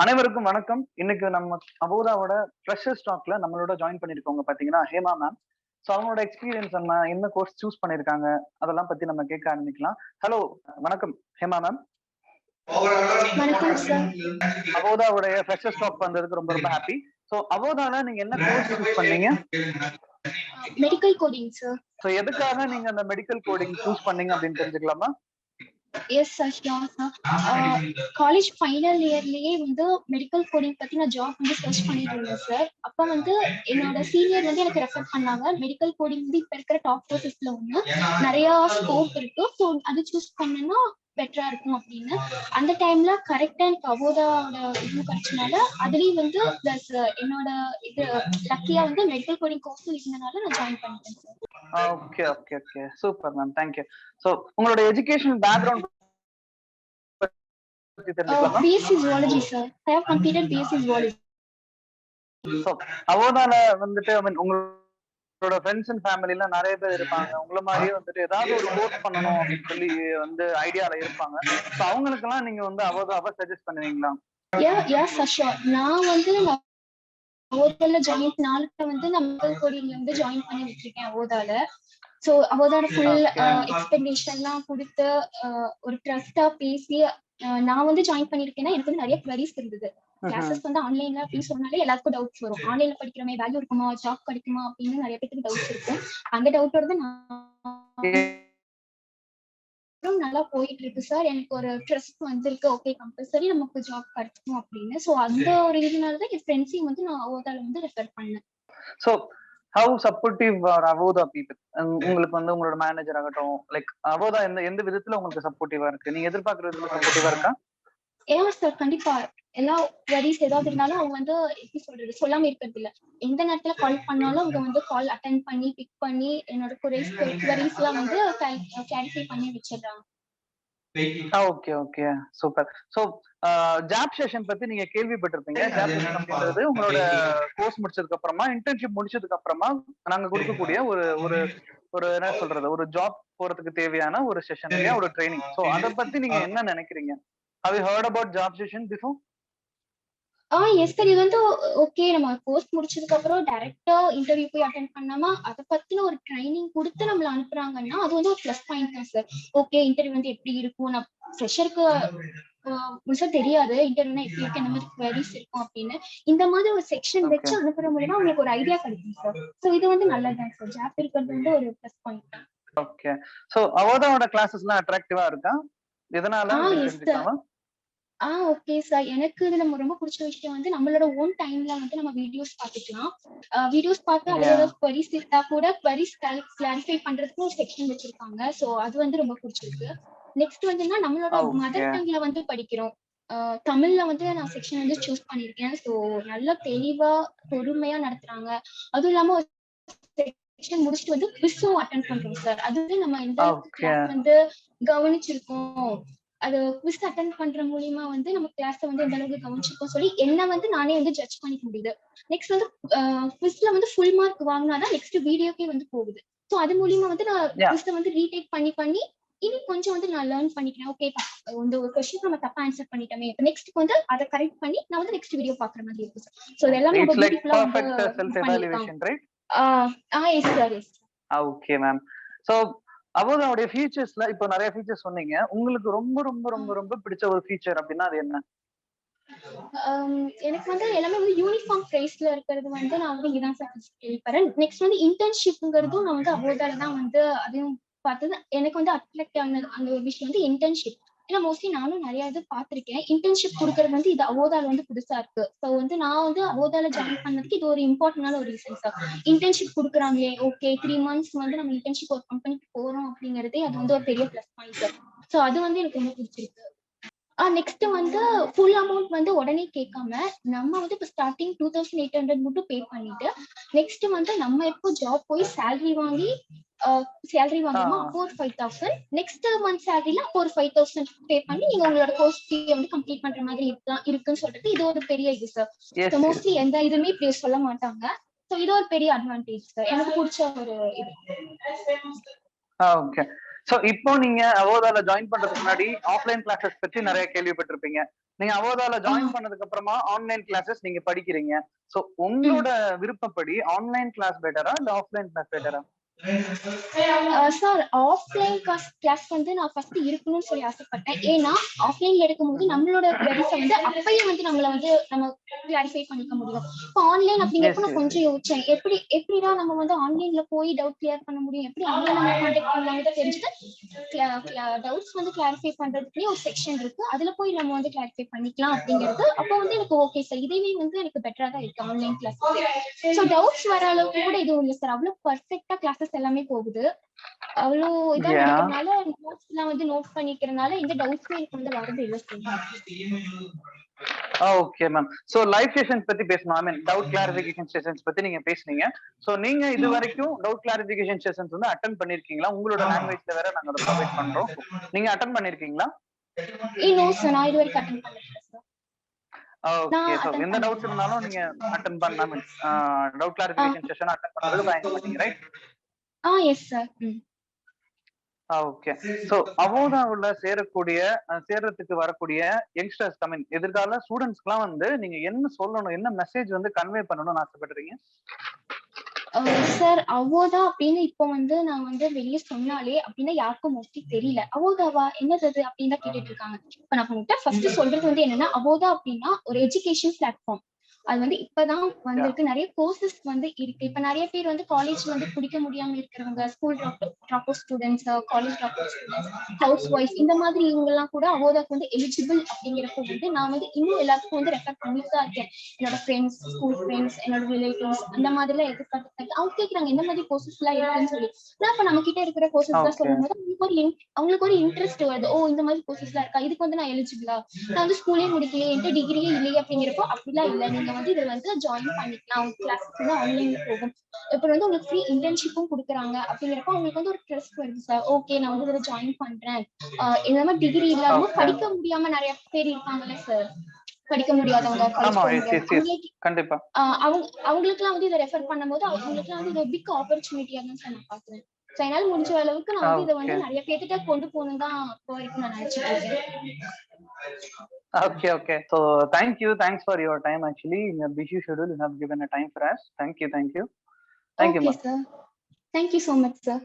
அனைவருக்கும் வணக்கம். இன்னைக்கு நம்ம அபோதாவோட ஃப்ரெஷர்ஸ் டாக்ல நம்மளோட ஜாயின் பண்ணிருக்கவங்க பாத்தீங்கன்னா ஹேமா மேம். ஸோ அவங்களோட எக்ஸ்பீரியன்ஸ் என்ன கோர்ஸ் சூஸ் பண்ணிருக்காங்க அதெல்லாம் பத்தி நம்ம கேட்க ஆரம்பிக்கலாம். ஹலோ, வணக்கம் ஹேமா மேம். அபோதாவோட ஃப்ரெஷர்ஸ் டாக் வந்ததுக்கு ரொம்ப ரொம்ப ஹாப்பி. ஸோ அபோதால நீங்க என்ன கோர்ஸ் சூஸ் பண்ணீங்க? Medical coding sir. ஸோ எதுக்காக நீங்க அந்த மெடிக்கல் கோடிங் சூஸ் பண்ணீங்க அப்படின்னு தெரிஞ்சுக்கலாமா? Yes sir, sure sir. College final இயர்லயே மெடிக்கல் கோடிங் பத்தி நான் ஜாப் சர்ச் பண்ணிட்டு இருந்தேன் சார். அப்ப என்னோட சீனியர் எனக்கு ரெஃபர் பண்ணாங்க. மெடிக்கல் கோடிங் இப்ப இருக்கிற டாப் கோர்சஸ்ல ஒண்ணு, நிறைய ஸ்கோப் இருக்கு, ஸோ அது சூஸ் பண்ணனா பெட்டரா இருக்கும் அப்படின்னு. அந்த டைம்ல கரெக்டா எனக்கு அவோதாவோட இது கிடைச்சனால அதுலயும் பிளஸ் என்னோட இது லக்கியா மெடிக்கல் கோடிங் கோர்ஸ் இருந்தனால நான் ஜாயின் பண்ணிட்டேன் sir. Okay okay okay, super ma'am, thank you. So உங்களோட educational background BSc Zoology sir. I have completed BSc Zoology. So அவோதால உங்களோட ஃப்ரெண்ட்ஸ் அண்ட் ஃபேமிலில நிறைய பேர் இருப்பாங்க. உங்கள மாதிரியே ஏதாவது ஒரு கோர்ஸ் பண்ணணும் அப்படின்னு சொல்லி ஐடியால இருப்பாங்க. சோ அவங்களுக்கு எல்லாம் நீங்க அவோதாவை சஜஸ்ட் பண்ணுவீங்களா? Yeah for sure. நான் அவோதால ஜாயின் நாளுக்கு நான் மெடிக்கல் கோடிங்ல ஜாயின் பண்ணி வச்சிருக்கேன் அவோதால. சோ அவோதால ஃபுல் எக்ஸ்பிளனேஷன் எல்லாம் கொடுத்து ஒரு ட்ரஸ்டா பேசி நான் ஜாயின் பண்ணிருக்கேன்னா எனக்கு நிறைய குவரிஸ் இருந்தது. கிளாஸஸ் ஆன்லைன்ல அப்படின்னு சொன்னாலே எல்லாருக்கும் டவுட்ஸ் வரும். ஆன்லைன்ல படிக்கிறமே வேல்யூ இருக்குமா, ஜாப் கிடைக்குமா அப்படின்னு நிறைய பேருக்கு டவுட்ஸ் இருக்கும். அந்த டவுட்டோட நான் நல்லா போயிட்டு இருக்கு சார். எனக்கு ஒரு ட்ரஸ்ட் வந்திருக்கு, ஓகே கம்பல்சரி நமக்கு ஜாப் கிடைக்கும் அப்படின்னு. சோ அந்த ஒரு இதனாலதான் என் ஃப்ரெண்ட்ஸையும் நான் அவோதால ரெஃபர் பண்ணேன். So how supportive are Avodha people? உங்களுக்கு உங்களோட மேனேஜர் ஆகட்டும், லைக் அவோதா எந்த விதத்துல உங்களுக்கு சப்போர்ட்டிவா இருக்கு? நீங்க எதிர்பார்க்கிற விதத்துல சப்போர்ட்டிவா இருக்கா? சார் கண்டிப்பா. எல்லா குவரிஸ் ஏதாவது இருந்தாலும் அவங்க எப்படி சொல்றது, சொல்லாம இருக்கிறது இல்ல. எந்த நேரத்துல கால் பண்ணாலும் அவங்க கால் அட்டென்ட் பண்ணி பிக் பண்ணி என்னோட குவரிஸ் எல்லாம் கிளாரிஃபை பண்ணி வச்சிடுறாங்க. Okay okay, super. So job session பத்தி நீங்க கேள்விப்பட்டிருப்பீங்க. ஜாப் செஷன் அப்படின்றது உங்களோட கோர்ஸ் முடிச்சதுக்கு அப்புறமா, இன்டர்ன்ஷிப் முடிச்சதுக்கு அப்புறமா நாங்க கொடுக்கக்கூடிய ஒரு என்ன சொல்றது, ஒரு ஜாப் போறதுக்கு தேவையான ஒரு செஷன் இல்லையா, ஒரு ட்ரைனிங். சோ அத பத்தி நீங்க என்ன நினைக்கிறீங்க? Have you heard about job session before? Yes sir. இது ஓகே, நம்ம கோர்ஸ் முடிச்சதுக்கு அப்புறம் டைரக்டா இன்டர்வியூ போய் அட்டென்ட் பண்ணாம அத பத்தின ஒரு ட்ரைனிங் கொடுத்து நம்மள அனுப்புறாங்கன்னா அது ஒரு பிளஸ் பாயிண்ட் தான் சார். ஓகே, இன்டர்வியூ எப்படி இருக்கும், நான் ஃப்ரெஷருக்கு முழுசா தெரியாது இன்டர்வியூனா எப்படி இருக்கு, என்ன மாதிரி குவரிஸ் இருக்கும் அப்படின்னு இந்த மாதிரி ஒரு செக்ஷன் வச்சு அனுப்புற மூலமா உங்களுக்கு ஒரு ஐடியா கிடைக்கும் சார். சோ இது நல்லதுதான் சார். ஜாப் இருக்கிறது ஒரு பிளஸ் பாயிண்ட் தான். ஓகே. சோ அவோதாவோட கிளாसेसலாம் அட்ராக்டிவா இருக்கா? எதனால தெரிஞ்சுக்கலாமா? Okay sir. எனக்கு இதுல ரொம்ப பிடிச்ச விஷயம் நம்மளோட ஓன் டைம்ல நம்ம வீடியோஸ் பாத்துக்கலாம். வீடியோஸ் பார்த்து அதோட குவரிஸ் இருந்தா கூட குவரிஸ் கிளாரிஃபை பண்றதுக்கு ஒரு செக்ஷன் வச்சிருக்காங்க. சோ அது ரொம்ப பிடிச்சிருக்கு. நெக்ஸ்ட் நம்மளோட மதர் டங்ல படிக்கிறோம். தமிழ்ல நான் செக்ஷன் சூஸ் பண்ணிருக்கேன். சோ நல்ல தெளிவா பொறுமையா நடத்துறாங்க. அதுவும் இல்லாம செக்ஷன் முடிச்சுட்டு குவிஸும் அட்டென்ட் பண்றோம் சார். அது நம்ம எந்த கவனிச்சிருக்கோம், அது குவிஸ் அட்டென்ட் பண்ற மூலியமா நம்ம கிளாஸ் எந்த அளவுக்கு கவனிச்சிருக்கோம் சொல்லி என்ன நானே ஜட்ஜ் பண்ணிக்க முடியுது. நெக்ஸ்ட் குவிஸ்ல ஃபுல் மார்க் வாங்கினாதான் நெக்ஸ்ட் வீடியோக்கே போகுது. சோ அது மூலியமா நான் குவிஸ ரீடேக் பண்ணி இனி கொஞ்சம் நான் லேர்ன் பண்ணிக்கிறேன். ஓகே, ஒரு क्वेश्चन நம்ம தப்பா ஆன்சர் பண்ணிட்டோமே, நெக்ஸ்ட் அத கரெக்ட் பண்ணி நான் நெக்ஸ்ட் வீடியோ பாக்குற மாதிரி இருக்கு சார். சோ இதெல்லாம் நம்ம பியூட்டிஃபுல்லா self evaluation, right? Yes sir, yes. Okay ma'am. So அவோதாவோட ஃபீச்சர்ஸ்ல இப்போ நிறைய ஃபீச்சர்ஸ் சொன்னீங்க. உங்களுக்கு ரொம்ப ரொம்ப ரொம்ப ரொம்ப பிடிச்ச ஒரு ஃபீச்சர் அப்படின்னா அது என்ன? எனக்கு எல்லாமே யூனிஃபார்ம் பிரைஸ்ல இருக்கிறது நான் இதான் சார் கேள்விப்படுறேன். நெக்ஸ்ட் இன்டர்ன்ஷிப்ங்கிறதும் நான் அவோதால தான் அதையும் பார்த்தது. எனக்கு அட்ராக்ட் ஆன அந்த ஒரு விஷயம் இன்டர்ன்ஷிப். ஏன்னா மோஸ்ட்லி நானும் நிறைய இது பாத்திருக்கேன். இன்டர்ன்ஷிப் கொடுக்கறது இது அவோதால புதுசா இருக்கு. ஸோ நான் அவோதால ஜாயின் பண்ணதுக்கு இது ஒரு இம்பார்ட்டன்டான ஒரு ரீசன் சார். இன்டர்ன்ஷிப் கொடுக்குறாங்களே, ஓகே 3 months நம்ம இன்டர்ன்ஷிப் ஒரு கம்பெனிக்கு போறோம் அப்படிங்கறதே அது ஒரு பெரிய பிளஸ் பாயிண்ட் சார். ஸோ அது எனக்கு ரொம்ப பிடிச்சிருக்கு. நெக்ஸ்ட் ஃபுல் அமௌண்ட் உடனே கேட்காம நம்ம இப்ப ஸ்டார்டிங் 2800 மட்டும் பே பண்ணிட்டு நெக்ஸ்ட் நம்ம எப்போ ஜாப் போய் சேலரி வாங்குமா அப்போ ஒரு 5000, நெக்ஸ்ட் மந்த் சேலரில அப்போ ஒரு 5000 பே பண்ணி நீங்க உங்களோட கோர்ஸ் கம்ப்ளீட் பண்ற மாதிரி இருக்குன்னு சொல்றது இது ஒரு பெரிய இது சார். மோஸ்ட்லி எந்த இதுமே இப்படி சொல்ல மாட்டாங்க. சோ இது ஒரு பெரிய அட்வான்டேஜ் சார். எனக்கு பிடிச்ச ஒரு இது. ஓகே. சோ இப்போ நீங்க அவோதால ஜாயின் பண்றதுக்கு முன்னாடி ஆஃப்லைன் கிளாஸஸ் பத்தி நிறைய கேள்விப்பட்டிருப்பீங்க. நீங்க அவோதால ஜாயின் பண்ணதுக்கு அப்புறமா ஆன்லைன் கிளாஸஸ் நீங்க படிக்கிறீங்க. சோ உங்களோட விருப்பப்படி ஆன்லைன் கிளாஸ் பெட்டரா இல்ல ஆஃப்லைன் கிளாஸ் பெட்டரா? சார் ஆஃப்லைன் கிளாஸ் வந்து நான் ஃபர்ஸ்ட் இருக்கணும்னு சொல்லி ஆசைப்பட்டேன். ஏன்னா ஆஃப்லைன்ல எடுக்கும்போது நம்மளோட queries வந்து அப்பயே வந்து நம்மள வந்து நம்ம கிளாரிஃபை பண்ணிக்க முடியும். இப்போ ஆன்லைன் அப்படிங்கிறப்ப நான் கொஞ்சம் யோசிச்சேன். எப்படிடா நம்ம வந்து ஆன்லைன்ல போய் டவுட் கிளியர் பண்ண முடியும், எப்படி அவங்க நம்ம கான்டாக்ட் பண்ணலாம்னு தெரிஞ்சுட்டு டவுட்ஸ் வந்து கிளாரிஃபை பண்றதுக்குன்னே ஒரு செக்ஷன் இருக்கு. அதுல போய் நம்ம வந்து கிளாரிஃபை பண்ணிக்கலாம் அப்படிங்கிறது அப்போ வந்து எனக்கு ஓகே சார், இதுவே வந்து எனக்கு பெட்டரா தான் இருக்கு ஆன்லைன் கிளாஸ். ஸோ டவுட்ஸ் வர அளவுக்கு கூட எதுவும் இல்லை சார், அவ்வளவு பர்ஃபெக்டா கிளாஸஸ் எல்லாமே போகுது. அவ்வளோ இதா நடக்கிறதுனால நோட்ஸ் எல்லாம் வந்து நோட் பண்ணிக்கிறதுனால எந்த டவுட்ஸுமே எனக்கு வந்து வரது இல்லை sir. Okay ma'am. So live sessions பத்தி பேசணும். ஐ மீன் டவுட் கிளாரிஃபிகேஷன் செஷன்ஸ் பத்தி நீங்க பேசுனீங்க. சோ நீங்க இது வரைக்கும் டவுட் கிளாரிஃபிகேஷன் செஷன்ஸ் வந்து அட்டெண்ட் பண்ணிருக்கீங்களா? உங்களோட லாங்குவேஜ்ல வேற நாங்க அதை ப்ரொவைட் பண்றோம். நீங்க அட்டெண்ட் பண்ணிருக்கீங்களா? நோ சார், நான் இது வரைக்கும் அட்டெண்ட் பண்ணல சார். ஓகே. சோ எந்த டவுட்ஸ் இருந்தாலும் நீங்க அட்டெண்ட் பண்ண means doubt clarification session attend பண்றதுக்கு தயங்க மாட்டீங்க, right? Yes sir. Okay. So அவோதாவுல சேர்றதுக்கு வரக்கூடிய யங்ஸ்டர்ஸ் ஐ மீன் எதிர்கால ஸ்டூடெண்ட்ஸ்க்குலாம் வந்து நீங்க என்ன சொல்லணும், என்ன மெசேஜ் வந்து கன்வே பண்ணணும்னு ஆசைப்படுறீங்க? சார் அவோதா அப்படின்னு இப்போ வந்து நான் வந்து வெளியே சொன்னாலே அப்படின்னா யாருக்கும் மோஸ்ட்லி தெரியல. அவோதாவா என்னது அது அப்படின்னு தான் கேட்டுட்டு இருக்காங்க. இப்ப நான் உங்ககிட்ட ஃபர்ஸ்ட் சொல்றது வந்து என்னன்னா, அவோதா அப்படின்னா ஒரு எஜுகேஷன் பிளாட்ஃபார்ம். அது வந்து இப்பதான் வந்திருக்கு. நிறைய கோர்சஸ் வந்து இருக்கு. இப்ப நிறைய பேர் வந்து காலேஜ் வந்து குடிக்க முடியாம இருக்கிறவங்க, school drop out students, college drop out students, house wife, இந்த மாதிரி இவங்க எல்லாம் கூட அவோதாக்கு வந்து எலிஜிபிள் அப்படிங்கிறப்ப வந்து நான் வந்து இன்னும் எல்லாத்துக்கும் வந்து ரெஃபர் பண்ணிட்டு தான் இருக்கேன். என்னோட ஃப்ரெண்ட்ஸ், ஸ்கூல் ஃப்ரெண்ட்ஸ், என்னோட ரிலேட்டிவ்ஸ், அந்த மாதிரி எல்லாம் எதிர்பார்த்து அவங்க கேட்கறாங்க எந்த மாதிரி கோர்சஸ் எல்லாம் இருக்குன்னு சொல்லி. நான் இப்ப நம்ம கிட்ட இருக்கிற கோர்சஸ் எல்லாம் சொல்லும் போது அவங்களுக்கு ஒரு இன்ட்ரெஸ்ட் வருது. ஓ, இந்த மாதிரி கோர்சஸ் எல்லாம் இருக்கா, இதுக்கு வந்து நான் எலிஜிபிளா, நான் வந்து ஸ்கூலே முடிக்கலையே, என்கிட்ட டிகிரியே இல்லையே அப்படிங்கிறப்போ அப்படிலாம் இல்லை, நீங்க வந்து இதை வந்து ஜாயின் பண்ணிக்கலாம். கிளாஸஸ் வந்து ஆன்லைன்ல போகும். இப்ப வந்து உங்களுக்கு ஃப்ரீ இன்டர்ன்ஷிப்பும் கொடுக்குறாங்க அப்படிங்கிறப்ப உங்களுக்கு வந்து ஒரு ட்ரஸ்ட் வருது சார். ஓகே, நான் வந்து இதை ஜாயின் பண்றேன். இந்த மாதிரி டிகிரி இல்லாம படிக்க முடியாம நிறைய பேர் இருப்பாங்கல்ல சார், படிக்க முடியாதவங்க, காலேஜ் போக முடியாது, கண்டிப்பா அவங்களுக்கு எல்லாம் வந்து இதை ரெஃபர் பண்ணும்போது அவங்களுக்கு எல்லாம் வந்து இது பிக் ஆப்பர்ச்சுனிட்டியா தான் சார் நான் பாக்குறேன். சோ என்னால முடிஞ்ச அளவுக்கு நான் வந்து இதை வந்து நிறைய பேர்கிட்ட கொண்டு போகணும் தான் இப்போ வரைக்கும் நான் நினைச்சிட்டு இருக்கேன். Okay. So thanks for your time. Actually, in your busy schedule, you have given a time for us. Thank you. Okay, sir. Thank you so much, sir.